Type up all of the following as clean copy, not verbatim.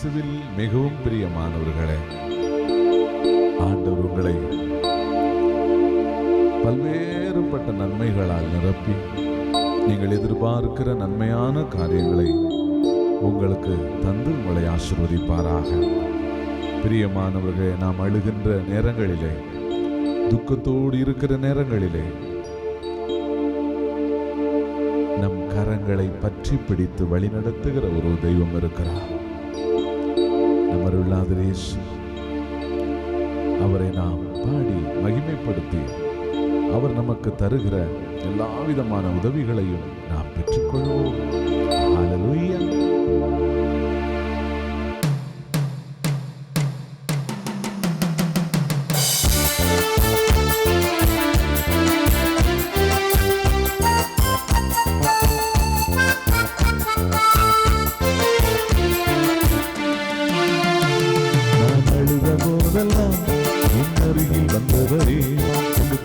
கிறிஸ்துவில் மிகவும் பிரியமானவர்களே, ஆண்டவர் உங்களை பல்வேறுபட்ட நன்மைகளால் நிரப்பி நீங்கள் எதிர்பார்க்கிற நன்மையான காரியங்களை உங்களுக்கு தந்து உங்களை ஆசீர்வதிப்பாராக. பிரியமானவர்களே, நாம் அழுகின்ற நேரங்களிலே, துக்கத்தோடு இருக்கிற நேரங்களிலே நம் கரங்களை பற்றி பிடித்து வழிநடத்துகிற ஒரு தெய்வம் இருக்கிறார். நம் அருளாளர் இயேசு. அவரை நாம் பாடி மகிமைப்படுத்தி அவர் நமக்கு தருகிற எல்லா விதமான உதவிகளையும் நாம் பெற்றுக்கொள்வோம். ஹல்லேலூயா.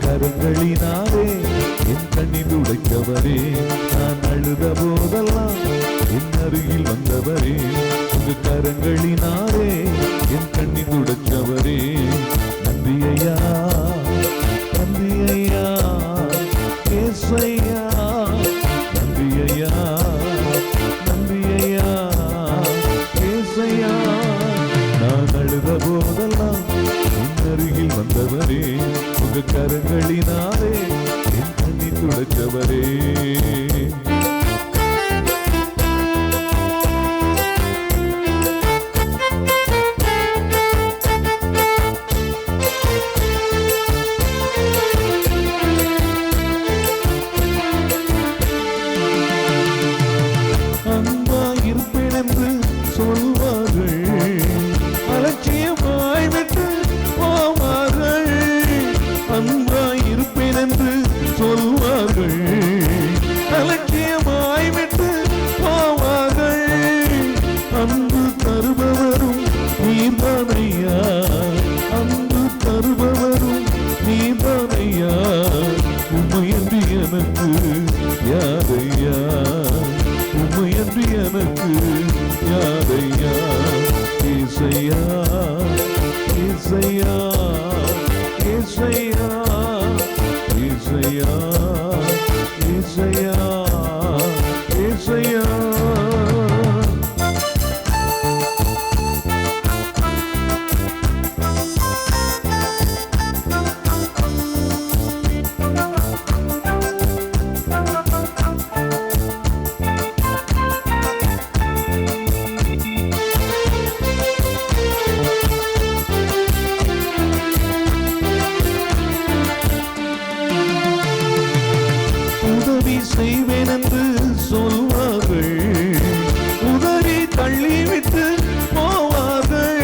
கரங்களினாலே என் கண்ணீர் துடைத்தவரே, நான் அழுத போதெல்லாம் என் அருகில் வந்தவரே, உங்க கரங்களினாலே என் கண்ணீர் துடைத்தவரே, நன்றி ஐயா, நன்றி ஐயா, ஏசையா, நன்றி ஐயா, நன்றி ஐயா, ஏசையா. நான் அழுத போதெல்லாம் என் அருகில் வந்தவரே, உங்க கரங்களினாலே என் கண்ணீர் துடைத்தவரே. அன்பா இருப்பேன் என்று சொல்வார்கள், அலட்சியமாய் விட்டு போவார்கள். அன்பாய் இருப்பேன் என்று சொல்வார்கள், அலட்சியமாய் விட்டு போவார்கள். அன்பு தருபவரும் நீர்தானையா, அன்பு தருபவரும் நீர்தானையா, உம்மையன்றி எனக்கு யாரையா, உம்மையன்றி எனக்கு யாரையா. ஏசையா, ஏசையா, ஏசையா, ஏசையா, ஏசையா, ஏசையா. உதவி செய்வேன் என்று சொல்வார்கள், உதவி தள்ளிவிட்டு போவார்கள்.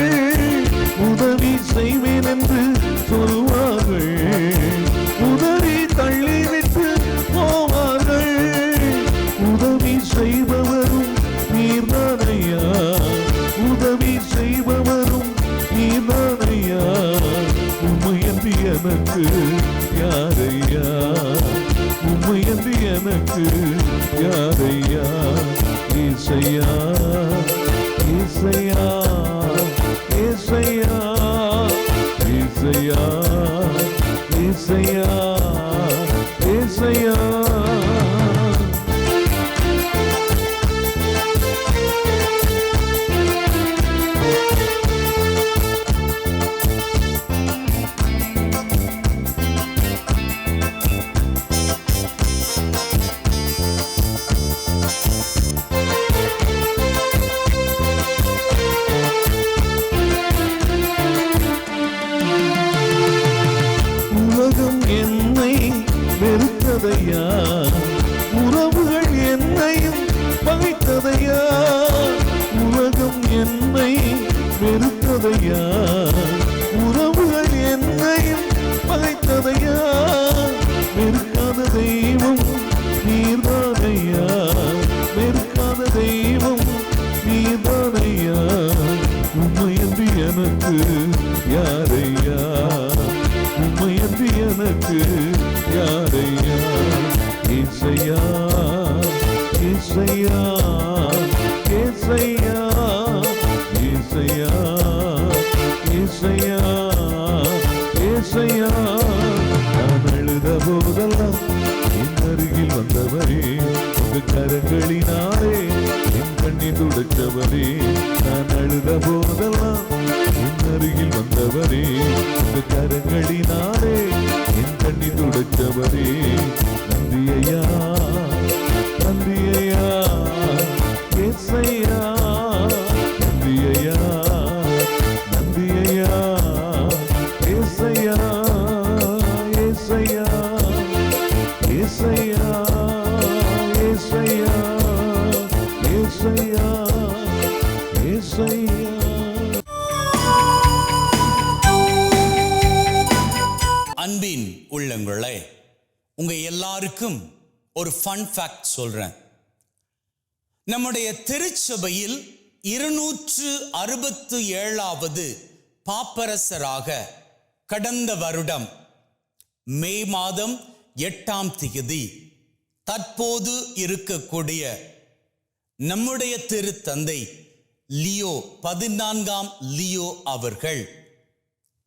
உதவி செய்வேன் என்று சொல்வார்கள், உதவி தள்ளிவிட்டு போவார்கள். உதவி செய்பவரும் நீர்தானையா, உதவி செய்பவரும் நீர்தானையா, உம்மையன்றி எனக்கு யாரையா, உம்மையன்றி எனக்கு யாரையா. ஏசையா, ஏசையா, ஏசையா, ஏசையா, ஏசையா, ஏசையா. உலகம் என்னை வெறுத்ததையா, உறவுகள் என்னையும் பகைத்ததையா. உலகம் என்னை வெறுத்ததையா, உறவுகள் என்னையும் பகைத்ததையா. வெறுக்காத தெய்வம் நீர்தானையா, வெறுக்காத தெய்வம் நீர்தானையா, உம்மையன்றி எனக்கு யாரையா, உம்மையன்றி எனக்கு யாரையா. ஏசையா, ஏசையா, ஏசையா, ஏசையா. நான் அழுத போதெல்லாம் என் அருகில் வந்தவரே, உங்க கரங்களினாலே என் கண்ணீர் துடைத்தவரே. நான் அழுத போதெல்லாம் என் அருகில் வந்தவரே, உங்க கரங்களினாலே என் கண்ணீர் துடைத்தவரே. நன்றி ஐயா, நன்றி ஐயா ஏசையா. நன்றி ஐயா, நன்றி ஐயா ஏசையா, ஏசையா, ஏசையா, ஏசையா, ஏசையா, ஏசையா. அன்பின் உள்ளங்களே, உங்க எல்லாருக்கும் ஒரு ஃபன் ஃபேக்ட் சொல்றேன். நம்முடைய திருச்சபையில் 267வது பாப்பரசராக கடந்த வருடம் மே மாதம் 8ஆம் தேதி தற்போது இருக்கக்கூடிய நம்முடைய திருத்தந்தை லியோ 14ஆம் லியோ அவர்கள்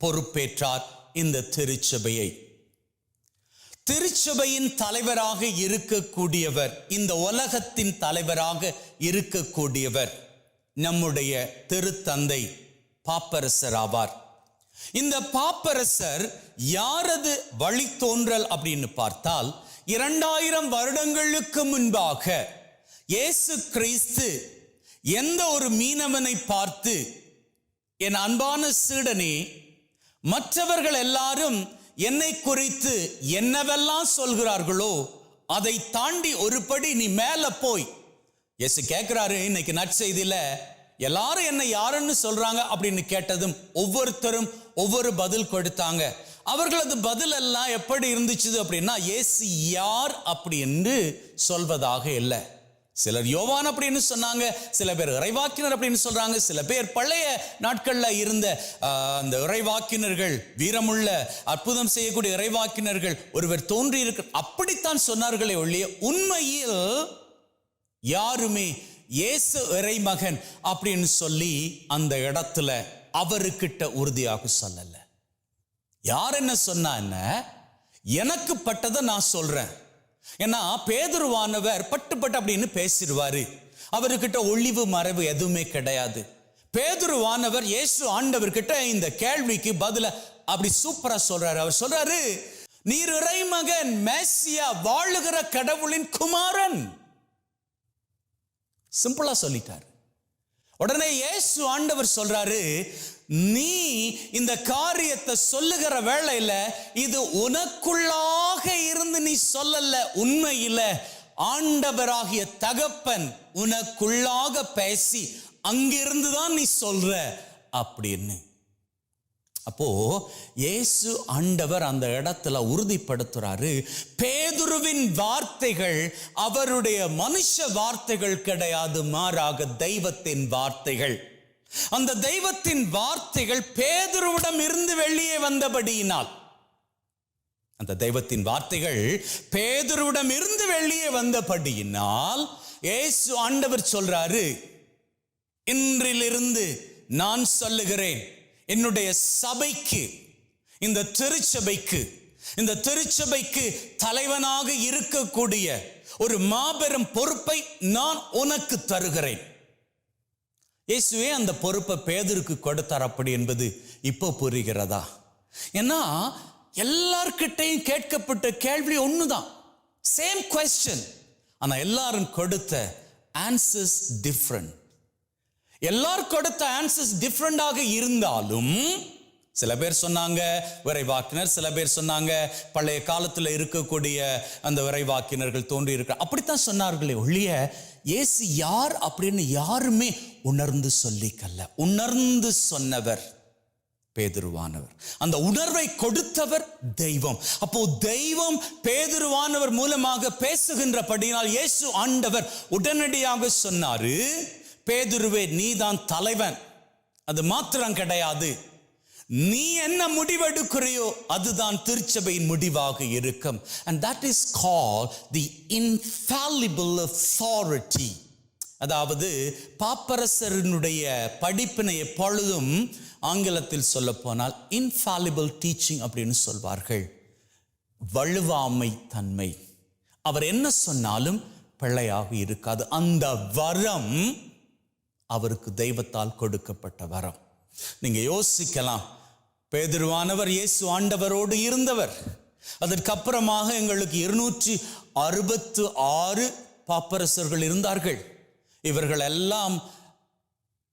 பொறுப்பேற்றார் இந்த திருச்சபையை. திருச்சபையின் தலைவராக இருக்கக்கூடியவர், இந்த உலகத்தின் தலைவராக இருக்கக்கூடியவர் நம்முடைய திருத்தந்தை பாப்பரசர் ஆவார். இந்த பாப்பரசர் யாரது வழித்தோன்றல் அப்படின்னு பார்த்தால், 2000 வருடங்களுக்கு முன்பாக இயேசு கிறிஸ்து எந்த ஒரு மீனவனை பார்த்து, என் அன்பான சீடனே, மற்றவர்கள் எல்லாரும் என்னை குறித்து என்னவெல்லாம் சொல்கிறார்களோ அதை தாண்டி ஒருபடி நீ மேல போய். இயேசு கேட்கிறாரு, இன்னைக்கு நற்செய்தியில எல்லாரும் என்ன யாருன்னு சொல்றாங்க அப்படின்னு கேட்டதும் ஒவ்வொருத்தரும் ஒவ்வொரு பதில் கொடுத்தாங்க. அவர்களது பதில் எல்லாம் எப்படி இருந்துச்சு அப்படின்னா, இயேசு யார் அப்படி என்று சொல்வதாக இல்லை. சிலர் யோவான் அப்படின்னு சொன்னாங்க, சில பேர் இறைவாக்கினர் அப்படின்னு சொல்றாங்க, சில பேர் பழைய நாட்கள்ல இருந்த அந்த இறைவாக்கினர்கள், வீரமுள்ள அற்புதம் செய்யக்கூடிய இறைவாக்கினர்கள் ஒருவர் தோன்றி இருக்க, அப்படித்தான் சொன்னார்களே ஒழிய உண்மையில் யாருமே இயேசு இறைமகன் அப்படின்னு சொல்லி அந்த இடத்துல அவருக்கிட்ட உறுதியாக சொல்லல. யார் என்ன சொன்னா என்ன, எனக்கு பட்டதை நான் சொல்றேன். ஏன்னா பேதுருவானவர் பட்டு அப்படின்னு பேசிடுவாரு. அவர்கிட்ட ஒளிவு மறைவு எதுவுமே கிடையாது. பேதுருவானவர் இயேசு ஆண்டவர்கிட்ட இந்த கேள்விக்கு பதில அப்படி சூப்பரா சொல்றாரு. அவர் சொல்றாரு, நீர் இறைமகன், மேசியா, வாழுகிற கடவுளின் குமாரன். சிம்பிளா சொல்லிட்டாரு. உடனே இயேசு ஆண்டவர் சொல்றாரு, நீ இந்த காரியத்தை சொல்லுகிற வேளையில இது உனக்குள்ளாக இருந்து நீ சொல்லல, உண்மையில ஆண்டவராகிய தகப்பன் உனக்குள்ளாக பேசி அங்கிருந்துதான் நீ சொல்ற அப்படின்னு. அப்போ இயேசு ஆண்டவர் அந்த இடத்துல உறுதிப்படுத்துறாரு, பேதுருவின் வார்த்தைகள் அவருடைய மனுஷ வார்த்தைகள் கிடையாது, மாறாக தெய்வத்தின் வார்த்தைகள். அந்த தெய்வத்தின் வார்த்தைகள் பேதுருவிடம் இருந்து வெளியே வந்தபடியினால், அந்த தெய்வத்தின் வார்த்தைகள் பேதுருவிடம் இருந்து வெளியே வந்தபடியினால் இயேசு ஆண்டவர் சொல்றாரு, இன்றிலிருந்து நான் சொல்லுகிறேன், என்னுடைய சபைக்கு, இந்த திருச்சபைக்கு தலைவனாக இருக்கக்கூடிய ஒரு மாபெரும் பொறுப்பை நான் உனக்கு தருகிறேன். இயேசுவே அந்த பொறுப்பை பேதுருக்கு கொடுத்தார் அப்படி என்பது இப்போ புரிகிறதா? ஏன்னா எல்லார்கிட்டையும் கேட்கப்பட்ட கேள்வி ஒண்ணுதான், சேம் கொஸ்டின். ஆனா எல்லாரும் கொடுத்த ஆன்சர்ஸ் டிஃப்ரெண்ட். எல்லாரும் கொடுத்த ஆன்சர்ஸ் டிஃப்ரெண்டாக இருந்தாலும், சில பேர் சொன்னாங்க விரைவாக்கினர், சில பேர் சொன்னாங்க பழைய காலத்துல இருக்கக்கூடிய அந்த விரைவாக்கினர்கள் தோன்றி இருக்க, அப்படித்தான் சொன்னார்களே ஒழிய இயேசு யார் அப்படின்னு யாருமே உணர்ந்து சொல்லிக்கல்ல. உணர்ந்து சொன்னவர் பேதுருவானவர், அந்த உணர்வை கொடுத்தவர் தெய்வம். அப்போ தெய்வம் பேதுருவானவர் மூலமாக பேசுகின்றபடியால் இயேசு ஆண்டவர் உடனடியாக சொன்னாரு, பேதுருவே நீதான் தலைவன், அது மாத்திரம் கிடையாது, நீ என்ன முடிவெடுக்கிறையோ அதுதான் திருச்சபையின் முடிவாக இருக்கும். And that is called the infallible authority. அதாவது பாப்பரசரினுடைய படிப்பினை எப்பொழுதும் ஆங்கிலத்தில் சொல்ல போனால் இன்ஃபாலிபிள் டீச்சிங் அப்படின்னு சொல்வார்கள். வழுவாமை தன்மை. அவர் என்ன சொன்னாலும் பிழையாக இருக்காது. அந்த வரம் அவருக்கு தெய்வத்தால் கொடுக்கப்பட்ட வரம். நீங்க யோசிக்கலாம், பேதுருவானவர் இயேசு ஆண்டவரோடு இருந்தவர். அதற்கப்புறமாக எங்களுக்கு 266 பாப்பரசர்கள் இருந்தார்கள். இவர்கள் எல்லாம்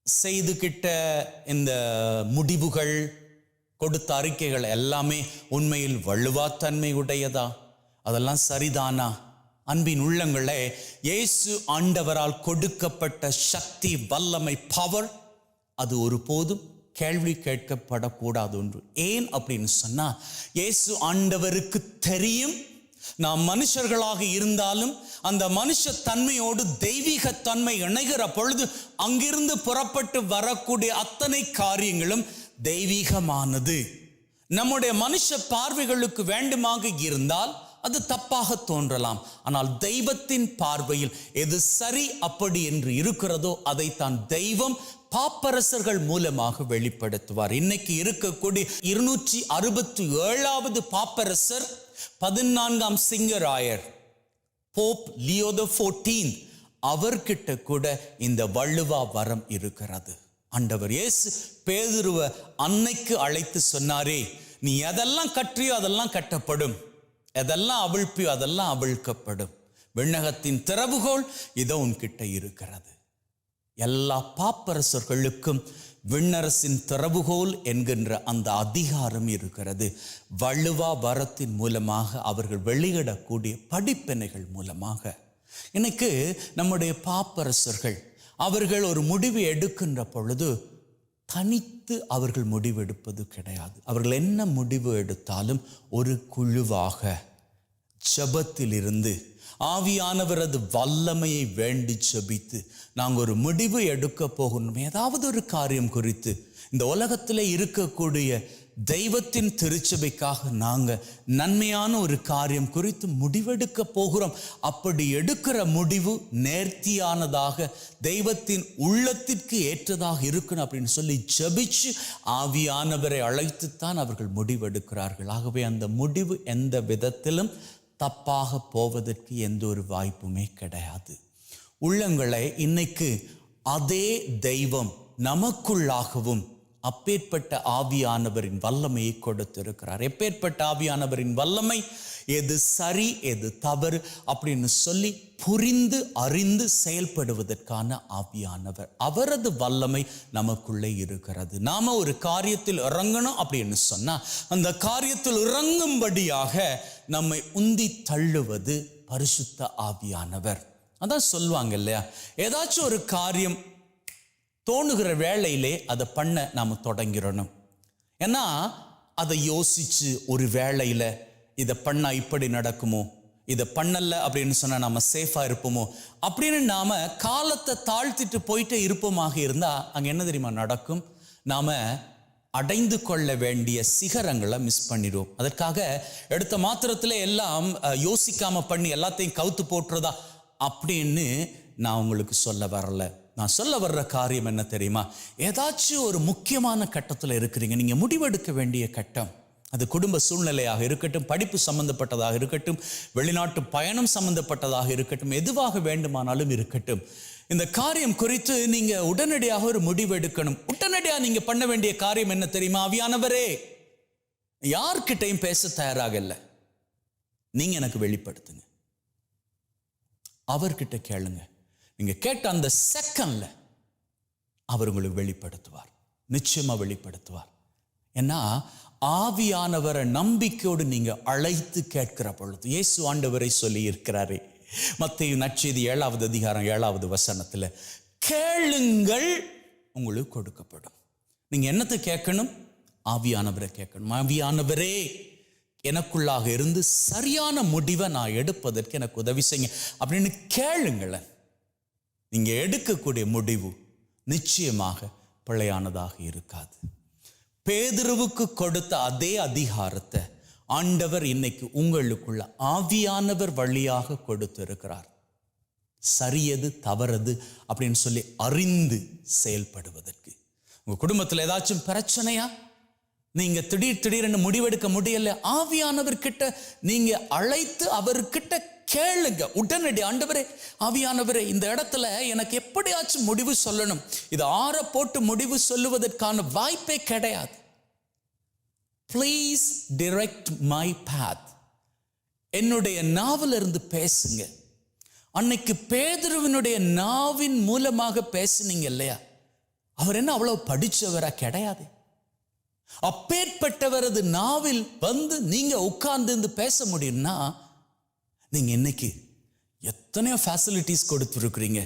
செய்துகிட்ட இந்த முடிவுகள், கொடுத்த அறிக்கைகள் எல்லாமே உண்மையில் வலுவாத்தன்மை உடையதா? அதெல்லாம் சரிதானா? அன்பின் உள்ளங்களே, இயேசு ஆண்டவரால் கொடுக்கப்பட்ட சக்தி, வல்லமை, பவர், அது ஒருபோதும் கேள்வி கேட்கப்படக்கூடாது ஒன்று. ஏன் அப்படின்னு சொன்னா, இயேசு ஆண்டவருக்கு தெரியும் நாம் மனுஷர்களாக இருந்தாலும் அந்த மனுஷ தன்மையோடு தெய்வீக தன்மை இணைகிற பொழுது அங்கிருந்து புறப்பட்டு வரக்கூடிய அத்தனை காரியங்களும் தெய்வீகமானது. நம்முடைய மனுஷ பார்வைகளுக்கு வேண்டுமாக இருந்தால் அது தப்பாக தோன்றலாம். ஆனால் தெய்வத்தின் பார்வையில் எது சரி அப்படி என்று இருக்கிறதோ அதைத்தான் தெய்வம் பாப்பரசர்கள் மூலமாக வெளிப்படுத்துவார். இன்னைக்கு இருக்கக்கூடிய 267வது பாப்பரசர் 14ஆம் சிங்கராயர் போப் லியோ தி 14 அவர்கிட்ட கூட இந்த வள்ளுவா வரம் இருக்கிறது. ஆண்டவர் இயேசு பேதுருவை அன்னைக்கு அழைத்து சொன்னாரே, நீ எதெல்லாம் கற்றியோ அதெல்லாம் கட்டப்படும், எதெல்லாம் அவிழ்ப்பியோ அதெல்லாம் அவிழ்க்கப்படும். விண்ணகத்தின் திறவுகோல் இதோ உன்கிட்ட இருக்கிறது. எல்லா பாப்பரசர்களுக்கும் விண்ணரசின் திறவுகோல் என்கின்ற அந்த அதிகாரம் இருக்கிறது. வள்ளுவா வரத்தின் மூலமாக அவர்கள் வெளியிடக்கூடிய படிப்பினைகள் மூலமாக. எனக்கு நம்முடைய பாப்பரசர்கள் அவர்கள் ஒரு முடிவு எடுக்கின்ற பொழுது தனித்து அவர்கள் முடிவெடுப்பது கிடையாது. அவர்கள் என்ன முடிவு எடுத்தாலும் ஒரு குழுவாக ஜெபத்தில் இருந்து ஆவியானவரது வல்லமையை வேண்டி ஜெபித்து நாங்கள் ஒரு முடிவு எடுக்க போகணும். ஏதாவது ஒரு காரியம் குறித்து இந்த உலகத்தில் இருக்கக்கூடிய தெய்வத்தின் திருச்சபைக்காக நாங்கள் நன்மையான ஒரு காரியம் குறித்து முடிவெடுக்க போகிறோம். அப்படி எடுக்கிற முடிவு நேர்த்தியானதாக தெய்வத்தின் உள்ளத்திற்கு ஏற்றதாக இருக்கணும் அப்படின்னு சொல்லி ஜெபிச்சு ஆவியானவரை அழைத்துத்தான் அவர்கள் முடிவெடுக்கிறார்கள். ஆகவே அந்த முடிவு எந்த விதத்திலும் தப்பாக போவதற்கு எந்த ஒரு வாய்ப்புமே கிடையாது. உள்ளங்களை இன்னைக்கு அதே தெய்வம் நமக்குள்ளாகவும் அப்பேற்பட்ட ஆவியானவரின் வல்லமையை கொடுத்திருக்கிறார். எப்பேற்பட்ட ஆவியானவரின் வல்லமை, எது சரி எது தவறு அப்படின்னு சொல்லி புரிந்து அறிந்து செயல்படுவதற்கான ஆவியானவர். அவரது வல்லமை நமக்குள்ளே இருக்கிறது. நாம ஒரு காரியத்தில் இறங்கணும் அப்படின்னு சொன்னா அந்த காரியத்தில் இறங்கும்படியாக நம்மை உந்தி தள்ளுவது பரிசுத்த ஆவியானவர். அதான் சொல்லுவாங்க இல்லையா, ஏதாச்சும் ஒரு காரியம் தோணுகிற வேளையிலே அதை பண்ண நாம் தொடங்கிறணும். ஏன்னா அதை யோசிச்சு ஒரு வேளையில் இதை பண்ணா இப்படி நடக்குமோ, இதை பண்ணல அப்படின்னு சொன்னா நம்ம சேஃபா இருப்போமோ அப்படின்னு நாம காலத்தை தாழ்த்திட்டு போயிட்டே இருப்போமாக இருந்தா அங்க என்ன தெரியுமா நடக்கும்? நாம அடைந்து கொள்ள வேண்டிய சிகரங்களை மிஸ் பண்ணிடுவோம். அதற்காக எடுத்த மாத்திரத்துல எல்லாம் யோசிக்காம பண்ணி எல்லாத்தையும் கவுத்து போட்டுறதா அப்படின்னு நான் உங்களுக்கு சொல்ல வரல. நான் சொல்ல வர்ற காரியம் என்ன தெரியுமா, ஏதாச்சும் ஒரு முக்கியமான கட்டத்தில் இருக்கிறீங்க, நீங்க முடிவெடுக்க வேண்டிய கட்டம். அது குடும்ப சூழ்நிலையாக இருக்கட்டும், படிப்பு சம்பந்தப்பட்டதாக இருக்கட்டும், வெளிநாட்டு பயணம் சம்பந்தப்பட்டதாக இருக்கட்டும், எதுவாக வேண்டுமானாலும் இருக்கட்டும். இந்த காரியம் குறித்து நீங்க உடனடியாக ஒரு முடிவு எடுக்கணும். உடனடியாக நீங்க பண்ண வேண்டிய காரியம் என்ன தெரியுமா? ஆவியானவரே, யார்கிட்டையும் பேச தயாராக இல்லை, நீங்க எனக்கு வெளிப்படுத்துங்க. அவர்கிட்ட கேளுங்க. நீங்க கேட்ட அந்த செகண்ட்ல அவர் உங்களுக்கு வெளிப்படுத்துவார், நிச்சயமா வெளிப்படுத்துவார். ஏன்னா ஆவியானவரை நம்பிக்கையோடு நீங்க அழைத்து கேட்கிற பொழுது, இயேசு ஆண்டவரை சொல்லி இருக்கிறாரே மத்தேயு நற்செய்தி 7வது அதிகாரம் 7வது வசனத்துல, கேளுங்கள் உங்களுக்கு கொடுக்கப்படும். நீங்க என்னத்தை கேட்கணும்? ஆவியானவரை கேட்கணும். ஆவியானவரே, எனக்குள்ளாக இருந்து சரியான முடிவை நான் எடுப்பதற்கு எனக்கு உதவி செய்யுங்க அப்படின்னு கேளுங்களேன். நீங்க எடுக்கக்கூடிய முடிவு நிச்சயமாக பிழையானதாக இருக்காது. பேதுருவுக்கு கொடுத்த அதே அதிகாரத்தை ஆண்டவர் இன்னைக்கு உங்களுக்குள்ள ஆவியானவர் வழியாக கொடுத்திருக்கிறார். சரியது தவறது அப்படின்னு சொல்லி அறிந்து செயல்படுவதற்கு. உங்க குடும்பத்தில் ஏதாச்சும் பிரச்சனையா, நீங்க திடீர்னு முடிவெடுக்க முடியல, ஆவியானவர்கிட்ட நீங்க அழைத்து அவர்கிட்ட கேளுங்க உடனடி. ஆண்டவரே, ஆவியானவரே, இந்த இடத்துல எனக்கு எப்படியாச்சும் முடிவு சொல்லணும், இது ஆற போட்டு முடிவு சொல்லுவதற்கான வாய்ப்பே கிடையாது. Please direct my path. என்னுடைய நாவில் இருந்து பேசுங்க. அன்னைக்கு பேதுருவினுடைய நாவின் மூலமாக பேசுனீங்க இல்லையா, அவர் என்ன அவ்வளவு படிச்சவரா? கிடையாது. அப்பேற்பட்டவரது நாவில் வந்து நீங்க உட்கார்ந்து பேச முடியும்னா, நீங்க இன்னைக்கு எத்தனையோ ஃபேசிலிட்டிஸ் கொடுத்துருக்கிறீங்க.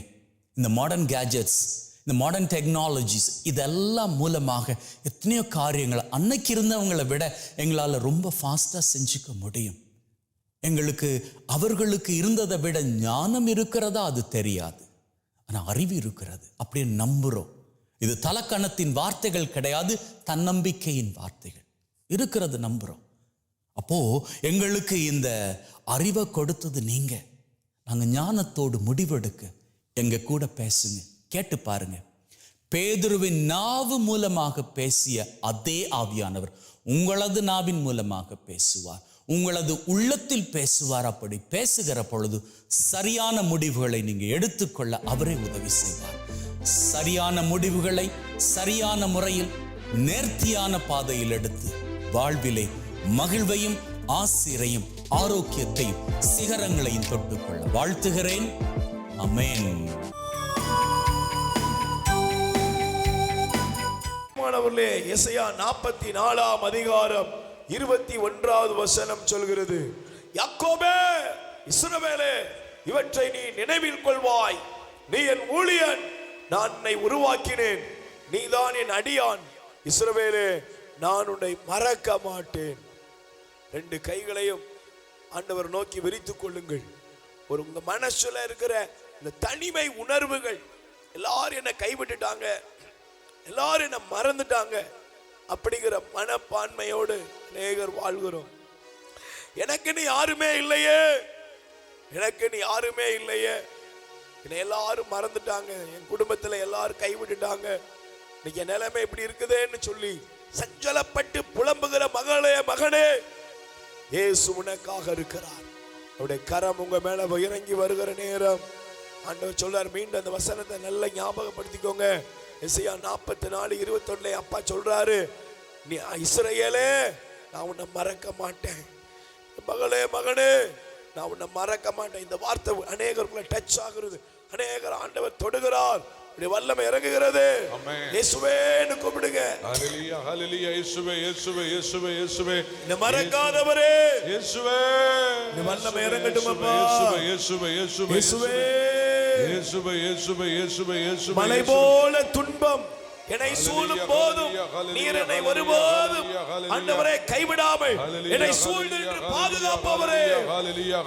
இந்த மாடர்ன் கேஜெட்ஸ், இந்த மாடர்ன் டெக்னாலஜிஸ், இதெல்லாம் மூலமாக எத்தனையோ காரியங்கள் அன்னைக்கு இருந்தவங்களை விட எங்களால் ரொம்ப ஃபாஸ்டா செஞ்சுக்க முடியும். எங்களுக்கு அவர்களுக்கு இருந்ததை விட ஞானம் இருக்கிறதா அது தெரியாது, ஆனா அறிவு இருக்கிறது அப்படின்னு நம்புறோம். இது தலக்கணத்தின் வார்த்தைகள் கிடையாது, தன்னம்பிக்கையின் வார்த்தைகள் இருக்கிறது நம்புறோம். அப்போ எங்களுக்கு இந்த அறிவை கொடுத்தது நீங்க. நாங்க ஞானத்தோடு முடிவெடுக்க எங்க கூட பேசுங்க. கேட்டு பாருங்க, பேதுருவின் நாவு மூலமாக பேசிய அதே ஆவியானவர் உங்களது நாவின் மூலமாக பேசுவார், உங்களது உள்ளத்தில் பேசுவார். அப்படி பேசுகிற பொழுது சரியான முடிவுகளை நீங்க எடுத்துக்கொள்ள அவரே உதவி செய்வார். சரியான முடிவுகளை சரியான முறையில் நேர்த்தியான பாதையில் எடுத்து வாழ்விலே மகிழ்வையும் ஆசிரையும் ஆரோக்கியத்தையும் சிகரங்களையும் தொட்டுக்கொள்ள வாழ்த்துகிறேன். ஆமென். மாணவர்களே, எசையா 44 அதிகாரம் 21வது வசனம் சொல்கிறது, யாக்கோபே, இஸ்ரவேலே, இவற்றை நீ நினைவில் கொள்வாய். நீ என் ஊழியன், நான் உன்னை உருவாக்கினேன். நீதான் என் அடியான். இஸ்ரவேலே, நான் உன்னை மறக்க மாட்டேன். 2 கைகளையும் ஆண்டவர் நோக்கி விரித்துக் கொள்ளுங்கள். உங்க மனசுல இருக்கிற இந்த தனிமை உணர்வுகள், எல்லாரும் என்ன கைவிட்டுட்டாங்க, எல்லாரும் என்ன மறந்துட்டாங்க அப்படிங்கிற மனப்பான்மையோடு அநேகர் வாழ்கிறோம். எனக்கு நீ யாருமே இல்லையே, எனக்கு நீ யாருமே இல்லையே, என்னை எல்லாரும் மறந்துட்டாங்க, என் குடும்பத்துல எல்லாரும் கைவிட்டுட்டாங்க, இன்னைக்கு என் நிலைமை இப்படி இருக்குதேன்னு சொல்லி சஞ்சலப்பட்டு புலம்புகிற மகளே, மகனே, இயேசு உனக்காக இருக்கிறார். அவருடைய கரம் உங்க மேல இறங்கி வருகிற நேரம் ஆண்டவர் சொல்றார். மீண்டும் அந்த வசனத்தை நல்லா ஞாபகப்படுத்திக்கோங்க. எசையா 44:21 அப்பா சொல்றாரு, நீ இஸ்ரவேலே, நான் உன்னை மறக்க மாட்டேன். மகளே, மகனே, நான் உன்னை மறக்க மாட்டேன். இந்த வார்த்தை அநேகருக்குள்ள டச் ஆகுறது, அநேகர் ஆண்டவர் தொடுகிறார், வல்லமை இறங்குகிறது. இயேசுவேன்னு கூப்பிடுங்க. ஹல்லேலூயா, ஹல்லேலூயா. இயேசுவே, இயேசுவே, இயேசுவே, இயேசுவே. இந்த மறக்காதவரே, இயேசுவே, இந்த வல்லமை இறங்கட்டும் அப்பா. இயேசுவே, இயேசுவே, இயேசுவே, இயேசுவே, இயேசுவே, இயேசுவே, இயேசுவே, இயேசுவே. மலை போல துன்பம் என்னை சூழும் போதும் நீர் என்னை ஒருபோதும் ஆண்டவரே கைவிடாமல் என்னை சூழ்ந்து பாதுகாப்பவரே,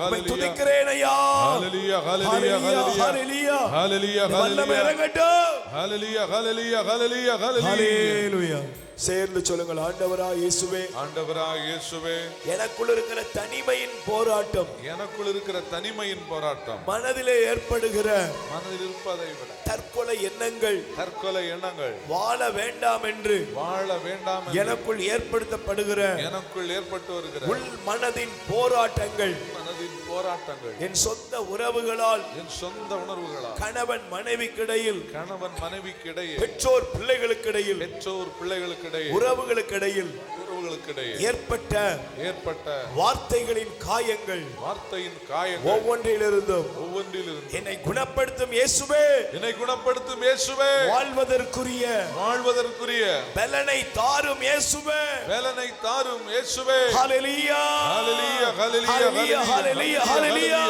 உம்மை துதிக்கிறேன் ஐயா. ஹல்லேலூயா, ஹல்லேலூயா, ஹல்லேலூயா, ஹல்லேலூயா, வல்லமை இறங்கட்டும். ஹல்லேலூயா, ஹல்லேலூயா, ஹல்லேலூயா, ஹல்லேலூயா. சேர்ந்து சொல்லுங்கள், ஆண்டவராய் இயேசுவே, ஆண்டவராய் இயேசுவே, எனக்குள் இருக்கிற தனிமையின் போராட்டம், எனக்குள் இருக்கிற தனிமையின் போராட்டம், மனதிலே ஏற்படுகிற மனதில் இருப்பதை விட தற்கொலை எண்ணங்கள், தற்கொலை எண்ணங்கள், வாழ வேண்டாம் என்று வாழ வேண்டாம் எனக்குள் ஏற்படுத்தப்படுகிற, எனக்குள் ஏற்பட்டு வருகிற உள் மனதின் போராட்டங்கள், மனதின் போராட்டங்கள், என் சொந்த உறவுகளால், என் சொந்த உணர்வுகளால், கணவன் மனைவிக்கிடையில், கணவன் மனைவிக்கிடையே, பெற்றோர் பிள்ளைகளுக்கிடையில், பெற்றோர் பிள்ளைகளுக்கிடையே, உறவுகளுக்கிடையில் உறவுகளுக்கிடையே ஏற்பட்ட வார்த்தைகளின் காயங்கள், வார்த்தையின் காயங்கள் ஒவ்வொன்றிலிருந்தும் என்னை குணப்படுத்தும் இயேசுவே, என்னை குணப்படுத்தும் இயேசுவே, வாழ்வதற்குரிய பலனை தாரும் இயேசுவே, பலனை தாரும் இயேசுவே. ஹல்லேலூயா, ஹல்லேலூயா, ஹல்லேலூயா, ஹல்லேலூயா, ஹல்லேலூயா.